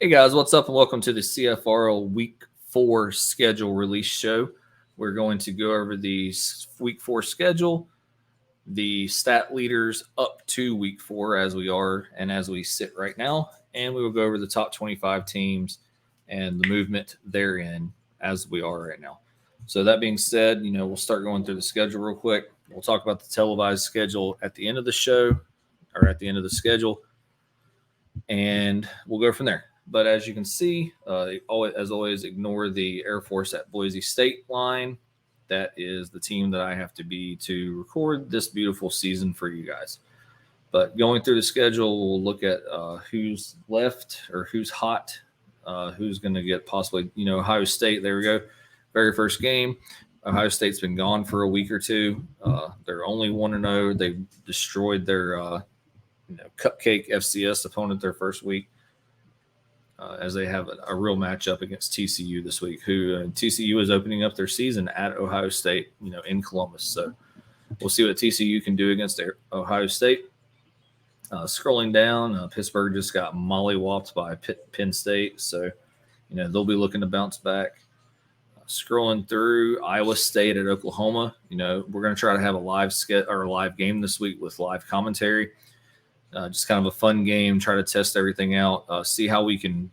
Hey guys, what's up, and welcome to the CFRL Week 4 schedule release show. We're going to go over the Week 4 schedule, the stat leaders up to Week 4 as we are and as we sit right now, and we will go over the top 25 teams and the movement therein as we are right now. So that being said, we'll start going through the schedule real quick. We'll talk about the televised schedule at the end of the show or at the end of the schedule, and we'll go from there. But as you can see, as always, ignore the Air Force at Boise State line. That is the team that I have to be to record this beautiful season for you guys. But going through the schedule, we'll look at who's left or who's hot, who's going to get possibly, Ohio State. There we go. Very first game. Ohio State's been gone for a week or two. They're only 1-0. They destroyed their cupcake FCS opponent their first week, as they have a real matchup against TCU this week. Who TCU is opening up their season at Ohio State, in Columbus. So we'll see what TCU can do against Ohio State. Scrolling down, Pittsburgh just got mollywopped by Penn State, so they'll be looking to bounce back. Scrolling through, Iowa State at Oklahoma. We're going to try to have a live game this week with live commentary. Just kind of a fun game, try to test everything out, see how we can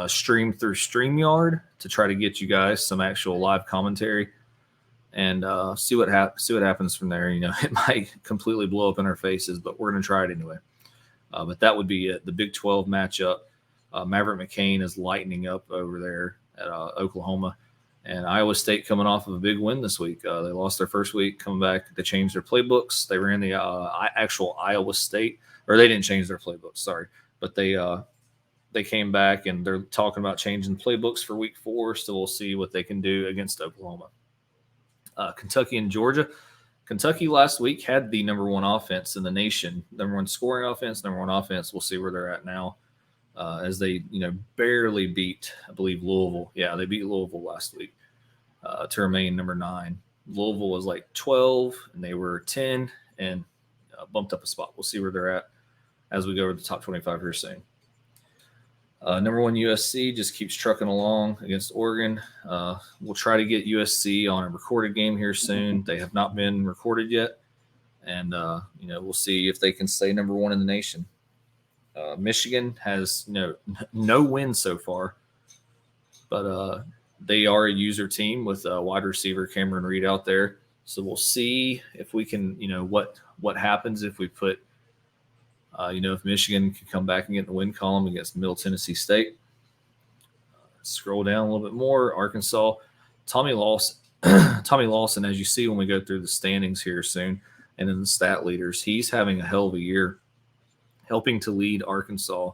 stream through StreamYard to try to get you guys some actual live commentary, and see what happens from there. It might completely blow up in our faces, but we're going to try it anyway. But that would be it. The Big 12 matchup. Maverick McCain is lightening up over there at Oklahoma. And Iowa State coming off of a big win this week. They lost their first week, coming back. They changed their playbooks. They ran the actual Iowa State, or they didn't change their playbooks, sorry. But they came back, and they're talking about changing playbooks for Week 4, so we'll see what they can do against Oklahoma. Kentucky and Georgia. Kentucky last week had the number one offense in the nation, number one scoring offense, number one offense. We'll see where they're at now, as they barely beat, I believe, Louisville. Yeah, they beat Louisville last week to remain number 9. Louisville was like 12, and they were 10, and bumped up a spot. We'll see where they're at as we go over the top 25 here soon. Number 1 USC just keeps trucking along against Oregon. We'll try to get USC on a recorded game here soon. They have not been recorded yet, and we'll see if they can stay number 1 in the nation. Michigan has no wins so far, but they are a user team with wide receiver Cameron Reed out there. So we'll see if we can, what happens if we put, if Michigan can come back and get in the win column against Middle Tennessee State. Scroll down a little bit more. Arkansas, Tommy Lawson, as you see when we go through the standings here soon, and then the stat leaders, he's having a hell of a year, helping to lead Arkansas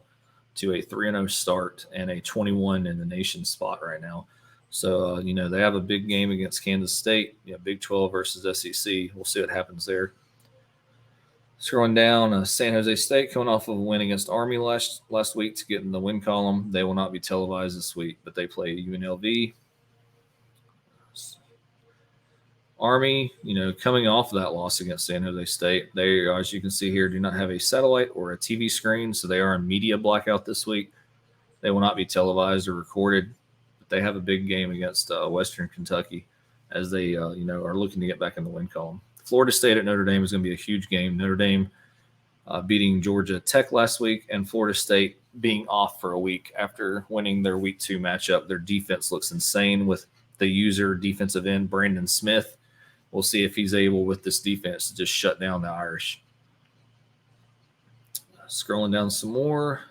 to a 3-0 start and a 21 in the nation spot right now. So, they have a big game against Kansas State, Big 12 versus SEC. We'll see what happens there. Scrolling down, San Jose State coming off of a win against Army last week to get in the win column. They will not be televised this week, but they play UNLV. Army, coming off of that loss against San Jose State, they, as you can see here, do not have a satellite or a TV screen, so they are in media blackout this week. They will not be televised or recorded, but they have a big game against Western Kentucky as they, are looking to get back in the win column. Florida State at Notre Dame is going to be a huge game. Notre Dame beating Georgia Tech last week, and Florida State being off for a week after winning their Week 2 matchup. Their defense looks insane with the user defensive end, Brandon Smith. We'll see if he's able with this defense to just shut down the Irish. Scrolling down some more,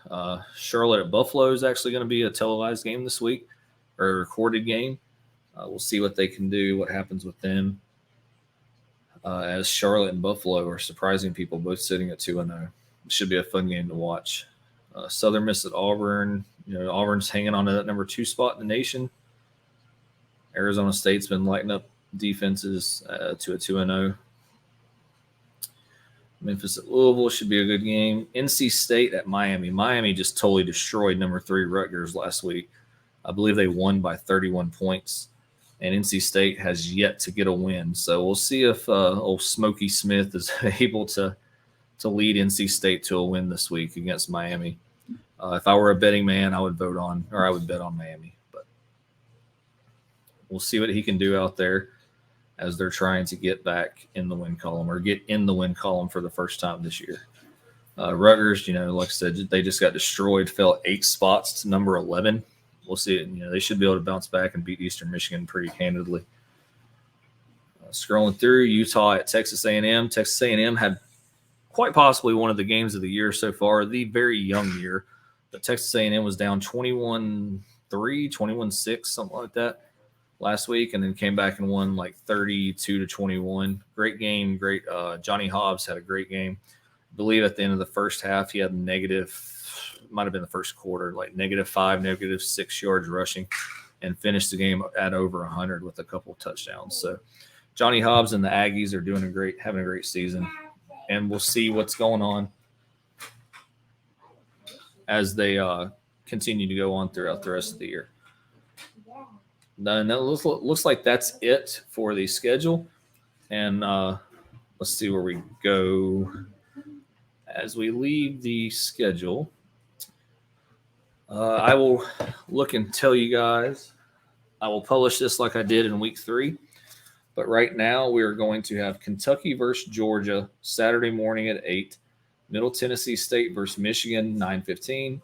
Charlotte at Buffalo is actually going to be a televised game this week, or a recorded game. We'll see what they can do, what happens with them. As Charlotte and Buffalo are surprising people, both sitting at 2-0. It should be a fun game to watch. Southern Miss at Auburn. Auburn's hanging on to that number 2 spot in the nation. Arizona State's been lighting up defenses to a 2-0. Memphis at Louisville should be a good game. NC State at Miami. Miami just totally destroyed number 3 Rutgers last week. I believe they won by 31 points. And NC State has yet to get a win. So we'll see if old Smokey Smith is able to lead NC State to a win this week against Miami. If I were a betting man, I would bet on Miami. But we'll see what he can do out there as they're trying to get back in the win column or get in the win column for the first time this year. Rutgers, like I said, they just got destroyed, fell 8 spots to number 11. We'll see. They should be able to bounce back and beat Eastern Michigan pretty handedly. Scrolling through, Utah at Texas A&M. Texas A&M had quite possibly one of the games of the year so far, the very young year. But Texas A&M was down 21-3, 21-6, something like that last week, and then came back and won like 32-21. Great game. Great. Johnny Hobbs had a great game. I believe at the end of the first half, he had might have been the first quarter, like -5, -6 yards rushing, and finished the game at over 100 with a couple of touchdowns. So Johnny Hobbs and the Aggies are having a great season, and we'll see what's going on as they continue to go on throughout the rest of the year. Then that looks like that's it for the schedule, and let's see where we go as we leave the schedule. I will look and tell you guys. I will publish this like I did in week 3. But right now we are going to have Kentucky versus Georgia Saturday morning at 8. Middle Tennessee State versus Michigan 9:15.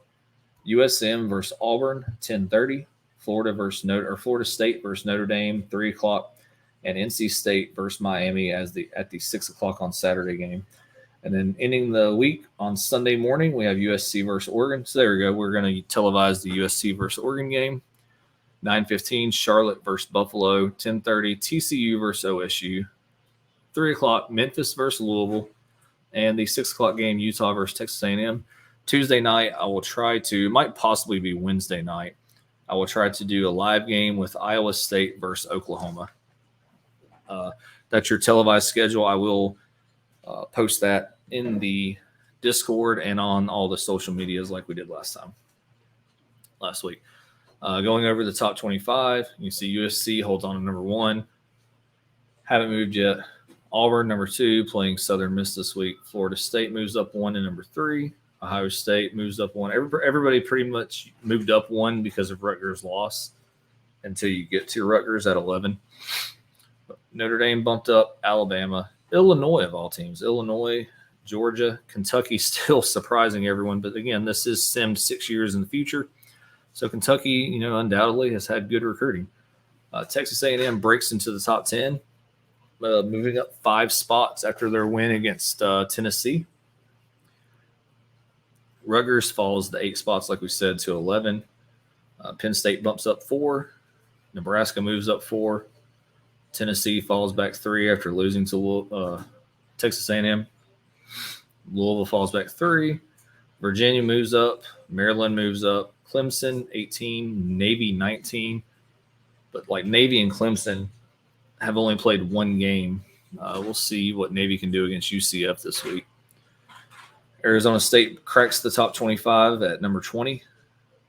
USM versus Auburn 10:30. Florida State versus Notre Dame 3 o'clock, and NC State versus Miami at the 6 o'clock on Saturday game. And then ending the week on Sunday morning, we have USC versus Oregon. So there we go. We're going to televise the USC versus Oregon game. 9:15, Charlotte versus Buffalo. 10:30, TCU versus OSU. 3 o'clock, Memphis versus Louisville. And the 6 o'clock game, Utah versus Texas A&M. Tuesday night, it might possibly be Wednesday night, I will try to do a live game with Iowa State versus Oklahoma. That's your televised schedule. I will post that in the Discord and on all the social medias like we did last week. Going over the top 25, you see USC holds on to number 1. Haven't moved yet. Auburn, number 2, playing Southern Miss this week. Florida State moves up 1 to number 3. Ohio State moves up 1. Everybody pretty much moved up 1 because of Rutgers' loss until you get to Rutgers at 11. Notre Dame bumped up. Alabama. Illinois, of all teams. Illinois, Georgia, Kentucky still surprising everyone. But again, this is simmed 6 years in the future. So Kentucky, undoubtedly has had good recruiting. Texas A&M breaks into the top 10, moving up 5 spots after their win against Tennessee. Rutgers falls the 8 spots, like we said, to 11. Penn State bumps up 4. Nebraska moves up 4. Tennessee falls back 3 after losing to Texas A&M. Louisville falls back 3. Virginia moves up. Maryland moves up. Clemson 18. Navy 19. But like Navy and Clemson have only played 1 game. We'll see what Navy can do against UCF this week. Arizona State cracks the top 25 at number 20.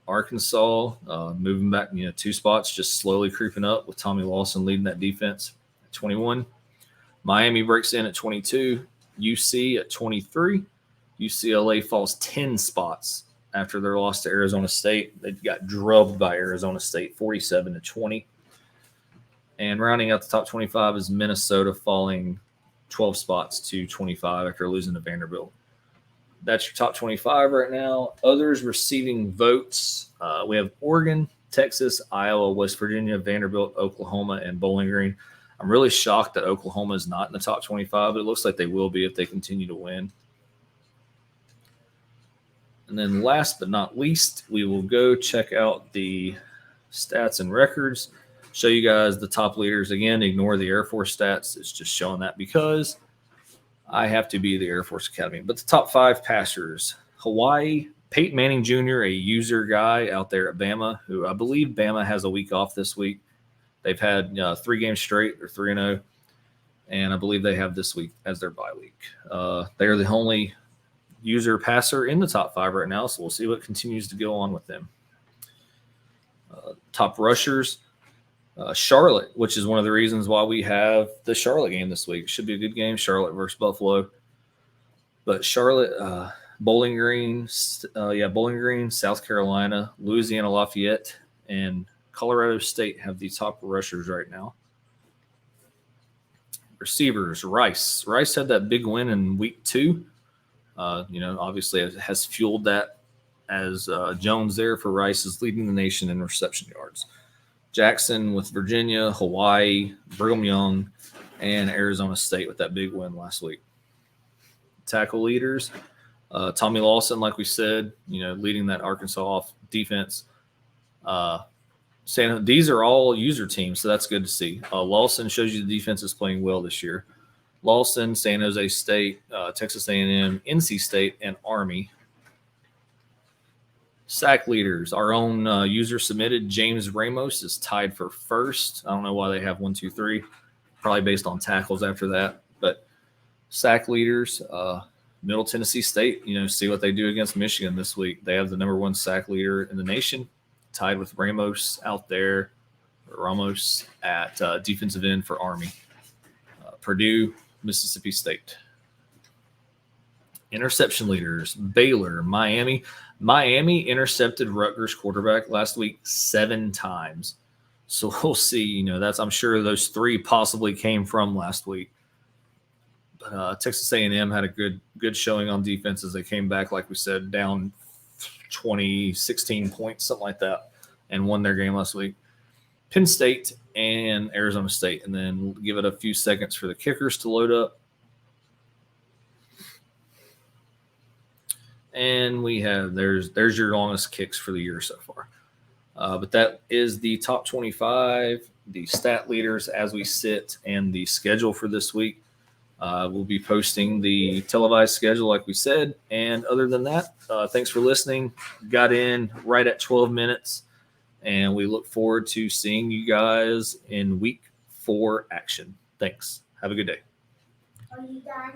Arkansas moving back, 2 spots, just slowly creeping up with Tommy Lawson leading that defense at 21. Miami breaks in at 22. UC at 23. UCLA falls 10 spots after their loss to Arizona State. They got drubbed by Arizona State 47-20. And rounding out the top 25 is Minnesota falling 12 spots to 25 after losing to Vanderbilt. That's your top 25 right now. Others receiving votes. We have Oregon, Texas, Iowa, West Virginia, Vanderbilt, Oklahoma, and Bowling Green. I'm really shocked that Oklahoma is not in the top 25, but it looks like they will be if they continue to win. And then last but not least, we will go check out the stats and records. Show you guys the top leaders. Again, ignore the Air Force stats. It's just showing that because I have to be the Air Force Academy. But the top 5 passers, Hawaii, Peyton Manning Jr., a user guy out there at Bama, who I believe Bama has a week off this week. They've had 3 games straight. They're 3-0. And I believe they have this week as their bye week. They are the only user passer in the top 5 right now, so we'll see what continues to go on with them. Top rushers, Charlotte, which is one of the reasons why we have the Charlotte game this week. It should be a good game, Charlotte versus Buffalo. But Charlotte, Bowling Green, Bowling Green, South Carolina, Louisiana Lafayette, and Colorado State have the top rushers right now. Receivers, Rice. Rice had that big win in week 2. Obviously it has fueled that as Jones there for Rice is leading the nation in reception yards. Jackson with Virginia, Hawaii, Brigham Young, and Arizona State with that big win last week. Tackle leaders, Tommy Lawson, like we said, leading that Arkansas defense. These are all user teams, so that's good to see. Lawson shows you the defense is playing well this year. Lawson, San Jose State, Texas A&M, NC State, and Army. Sack leaders, our own user submitted, James Ramos is tied for first. I don't know why they have 1, 2, 3. Probably based on tackles after that. But sack leaders, Middle Tennessee State, see what they do against Michigan this week. They have the number 1 sack leader in the nation, tied with Ramos out there. Ramos at defensive end for Army. Purdue, Mississippi State. Interception leaders, Baylor, Miami. Miami intercepted Rutgers quarterback last week 7 times. So we'll see. I'm sure those 3 possibly came from last week. But Texas A&M had a good showing on defense as they came back, like we said, down 20, 16 points, something like that, and won their game last week. Penn State and Arizona State. And then we'll give it a few seconds for the kickers to load up. And we have, there's your longest kicks for the year so far. But that is the top 25, the stat leaders as we sit, and the schedule for this week. We'll be posting the televised schedule, like we said. And other than that, thanks for listening. Got in right at 12 minutes. And we look forward to seeing you guys in week 4 action. Thanks. Have a good day. Are you done?